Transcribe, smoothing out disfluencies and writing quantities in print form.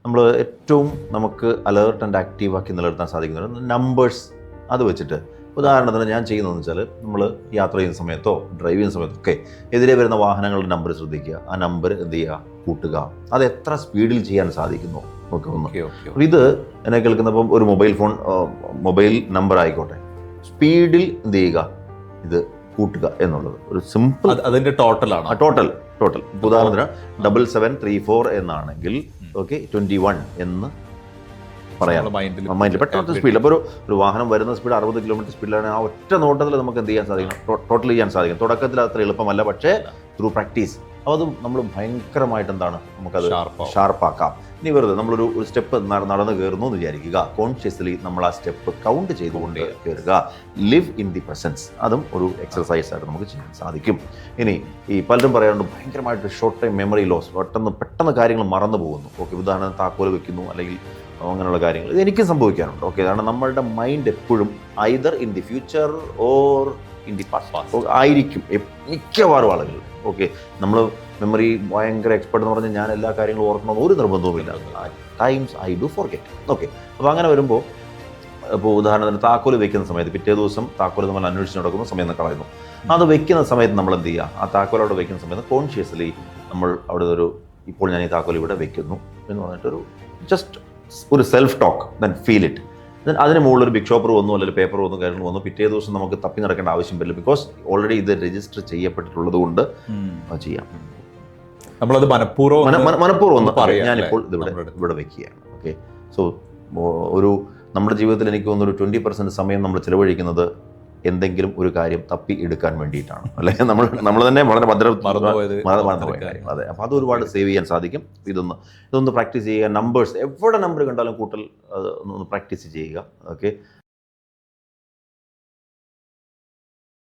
നമ്മൾ ഏറ്റവും നമുക്ക് അലേർട്ട് ആൻഡ് ആക്റ്റീവാക്കി നിലനിർത്താൻ സാധിക്കുന്നത് നമ്പേഴ്സ്. അത് വെച്ചിട്ട് ഉദാഹരണത്തിന് ഞാൻ ചെയ്യുന്നതെന്ന് വെച്ചാൽ നമ്മൾ യാത്ര ചെയ്യുന്ന സമയത്തോ ഡ്രൈവ് ചെയ്യുന്ന സമയത്തോ ഒക്കെ എതിരെ വരുന്ന വാഹനങ്ങളുടെ നമ്പർ ശ്രദ്ധിക്കുക. ആ നമ്പർ എന്ത് ചെയ്യുക, കൂട്ടുക. അത് എത്ര സ്പീഡിൽ ചെയ്യാൻ സാധിക്കുന്നു ഒക്കെ ഒന്ന്. അപ്പോൾ ഇത് എന്നെ കേൾക്കുന്നപ്പം ഒരു മൊബൈൽ നമ്പർ ആയിക്കോട്ടെ, സ്പീഡിൽ എന്ത് ചെയ്യുക, ഇത് കൂട്ടുക എന്നുള്ളത് ഒരു സിമ്പിൾ. അതിന്റെ ടോട്ടലാണ്. ടോട്ടൽ ഉദാഹരണത്തിന് 7734 എന്നാണെങ്കിൽ ഓക്കെ 21 എന്ന് പറയാം മൈൻഡിൽ പെട്ടെന്ന് സ്പീഡിൽ. അപ്പോൾ ഒരു വാഹനം വരുന്ന സ്പീഡ് 60 കിലോമീറ്റർ സ്പീഡിലാണ്. ആ ഒറ്റ നോട്ടത്തിൽ നമുക്ക് എന്ത് ചെയ്യാൻ സാധിക്കണം, ടോട്ടൽ ചെയ്യാൻ സാധിക്കും. തുടക്കത്തിൽ അത്ര എളുപ്പമല്ല, പക്ഷേ ത്രൂ പ്രാക്ടീസ് അത് നമ്മൾ ഭയങ്കരമായിട്ട് എന്താണ് നമുക്കത് ഷാർപ്പാക്കാം. ഇനി വെറുതെ നമ്മളൊരു സ്റ്റെപ്പ് നടന്ന് കയറുന്നു എന്ന് വിചാരിക്കുക. കോൺഷ്യസ്ലി നമ്മൾ ആ സ്റ്റെപ്പ് കൗണ്ട് ചെയ്തുകൊണ്ട് കയറുക. Live in the presence. അതും ഒരു എക്സർസൈസ് ആയിട്ട് നമുക്ക് ചെയ്യാൻ സാധിക്കും. ഇനി ഈ പലരും പറയാറുണ്ട് ഭയങ്കരമായിട്ട് ഷോർട്ട് ടൈം മെമ്മറി ലോസ്, പെട്ടെന്ന് കാര്യങ്ങൾ മറന്നു പോകുന്നു. ഓക്കെ, ഉദാഹരണം താക്കോല് വെക്കുന്നു അല്ലെങ്കിൽ അങ്ങനെയുള്ള കാര്യങ്ങൾ. ഇത് എനിക്കും സംഭവിക്കാറുണ്ട്. ഓക്കെ, കാരണം നമ്മളുടെ മൈൻഡ് എപ്പോഴും either in the future or in the past ആയിരിക്കും മിക്കവാറും ആളുകൾ. ഓക്കെ, നമ്മൾ മെമ്മറി ഭയങ്കര എക്സ്പെർട്ട് എന്ന് പറഞ്ഞാൽ ഞാൻ എല്ലാ കാര്യങ്ങളും ഓർക്കണമെന്ന് ഒരു നിർബന്ധവുമില്ല. Times I do forget. Okay, അപ്പോൾ അങ്ങനെ വരുമ്പോൾ ഇപ്പോൾ ഉദാഹരണത്തിന് താക്കോല് വെക്കുന്ന സമയത്ത് പിറ്റേ ദിവസം താക്കോല് നമ്മൾ അന്വേഷിച്ച് നടക്കുന്ന സമയം കളയുന്നു. അത് വെക്കുന്ന സമയത്ത് നമ്മൾ എന്ത് ചെയ്യുക, ആ താക്കോൽ അവിടെ വെക്കുന്ന സമയത്ത് കോൺഷ്യസ്ലി നമ്മൾ അവിടെ ഇപ്പോൾ ഞാൻ ഈ താക്കോൽ ഇവിടെ വെക്കുന്നു എന്ന് പറഞ്ഞിട്ടൊരു ജസ്റ്റ് ഒരു self talk, then feel it. അതിന് മുകളിൽ ഒരു ബിഗ് ഷോപ്പർ വന്നു അല്ലെങ്കിൽ പേപ്പർ വന്നു കാര്യങ്ങൾ വന്നു, പിറ്റേ ദിവസം നമുക്ക് തപ്പി നടക്കേണ്ട ആവശ്യം വരില്ല. ബിക്കോസ് ഓൾറെഡി ഇത് രജിസ്റ്റർ ചെയ്യപ്പെട്ടിട്ടുള്ളത് കൊണ്ട് ചെയ്യാം. നമ്മളത് മനഃപൂർവ്വം ഒന്ന് പറയാം, ഞാനിപ്പോൾ ഇവിടെ വെക്കുകയാണ്. ഓക്കെ, സോ നമ്മുടെ ജീവിതത്തിൽ എനിക്ക് തോന്നുന്നു ഒരു 20% സമയം നമ്മൾ ചിലവഴിക്കുന്നത് എന്തെങ്കിലും ഒരു കാര്യം തപ്പി എടുക്കാൻ വേണ്ടിയിട്ടാണ്, അല്ലെങ്കിൽ നമ്മൾ തന്നെ വളരെ മറന്നുപോയ കാര്യം. അതെ, അപ്പോൾ അത് ഒരുപാട് സേവ് ചെയ്യാൻ സാധിക്കും. ഇതൊന്ന് പ്രാക്ടീസ് ചെയ്യുക. നമ്പേഴ്സ് എവിടെ നമ്പർ കണ്ടാലും കൂട്ടൽ ഒന്ന് പ്രാക്ടീസ് ചെയ്യുക. ഓക്കെ.